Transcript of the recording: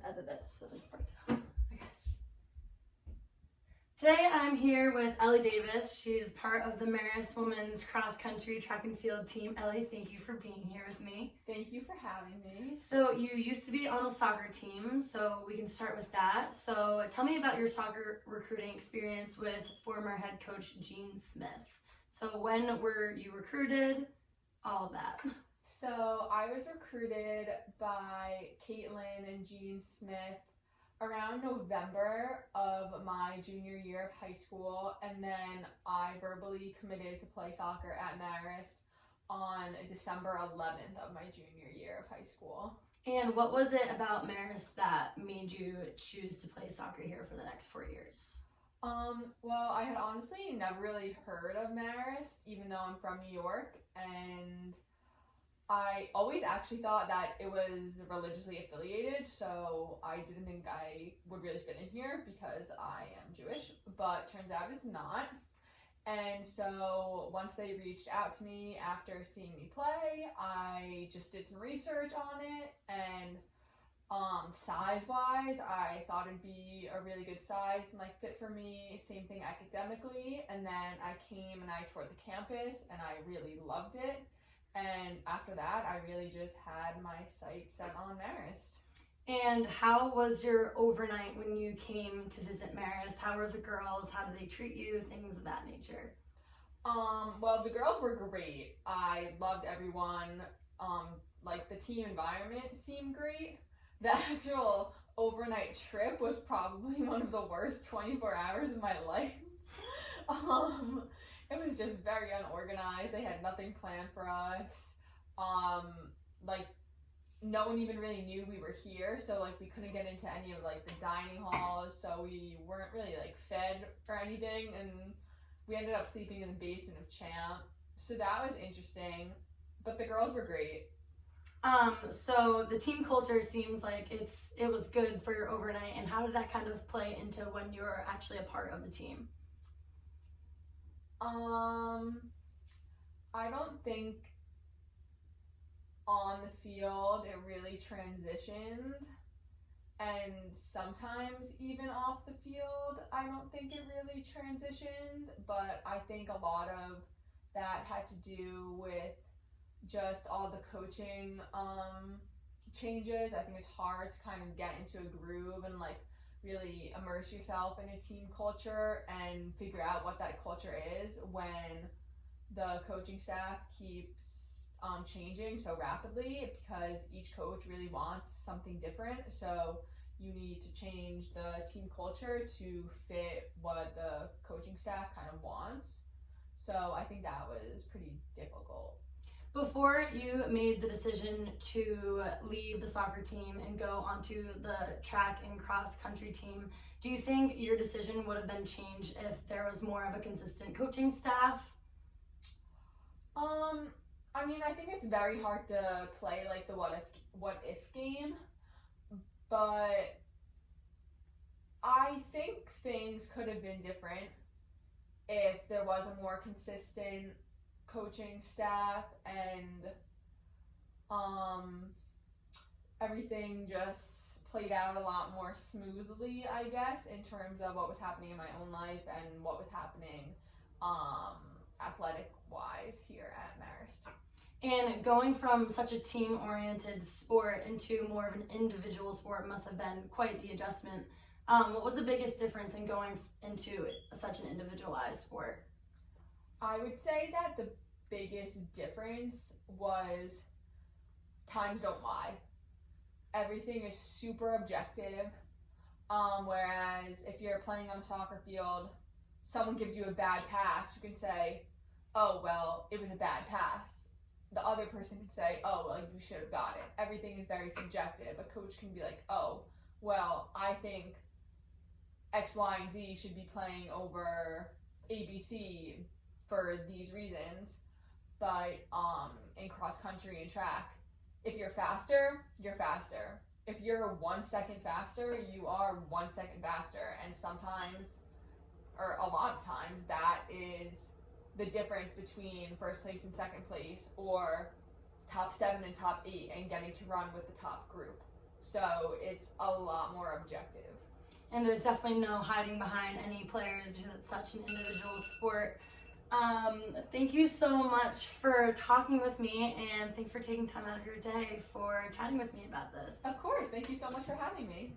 edit it so this part's out. Okay. Today I'm here with Ellie Davis. She's part of the Marist Women's Cross Country Track and Field team. Ellie, thank you for being here with me. Thank you for having me. So you used to be on the soccer team, so we can start with that. So tell me about your soccer recruiting experience with former head coach Gene Smith. So when were you recruited? All of that. So I was recruited by Caitlin and Gene Smith around November of my junior year of high school, and then I verbally committed to play soccer at Marist on December 11th of my junior year of high school. And what was it about Marist that made you choose to play soccer here for the next 4 years? Well, I had honestly never really heard of Marist, even though I'm from New York, and I always actually thought that it was religiously affiliated, so I didn't think I would really fit in here because I am Jewish, but turns out it's not. And so once they reached out to me after seeing me play, I just did some research on it, and size-wise, I thought it'd be a really good size and fit for me. Same thing academically, and then I came and I toured the campus, and I really loved it. And after that, I really just had my sights set on Marist. And how was your overnight when you came to visit Marist? How were the girls? How did they treat you? Things of that nature. Well, the girls were great. I loved everyone. The team environment seemed great. The actual overnight trip was probably one of the worst 24 hours of my life. It was just very unorganized. They had nothing planned for us. No one even really knew we were here, so we couldn't get into any of the dining halls, so we weren't really fed or anything, and we ended up sleeping in the basement of Champ. So that was interesting, but the girls were great. So the team culture seems like it was good for your overnight, and how did that kind of play into when you were actually a part of the team? I don't think on the field it really transitioned, and sometimes even off the field I don't think it really transitioned, but I think a lot of that had to do with just all the coaching changes. I think it's hard to kind of get into a groove and really immerse yourself in a team culture and figure out what that culture is when the coaching staff keeps changing so rapidly, because each coach really wants something different. So you need to change the team culture to fit what the coaching staff kind of wants. So I think that was pretty difficult. Before you made the decision to leave the soccer team and go onto the track and cross country team, do you think your decision would have been changed if there was more of a consistent coaching staff? I think it's very hard to play the what if game, but I think things could have been different if there was a more consistent coaching staff and everything just played out a lot more smoothly, I guess, in terms of what was happening in my own life and what was happening athletic wise here at Marist. And going from such a team-oriented sport into more of an individual sport must have been quite the adjustment. What was the biggest difference in going into such an individualized sport? I would say that the biggest difference was times don't lie. Everything is super objective, whereas if you're playing on a soccer field, someone gives you a bad pass, you can say, oh, well, it was a bad pass. The other person can say, oh, well, you should have got it. Everything is very subjective. A coach can be like, oh, well, I think X, Y, and Z should be playing over ABC for these reasons. But in cross country and track, if you're faster, you're faster. If you're 1 second faster, you are 1 second faster. And sometimes, or a lot of times, that is the difference between first place and second place, or top 7 and top 8 and getting to run with the top group. So it's a lot more objective. And there's definitely no hiding behind any players because it's such an individual sport. Thank you so much for talking with me, and thanks for taking time out of your day for chatting with me about this. Of course. Thank you so much for having me.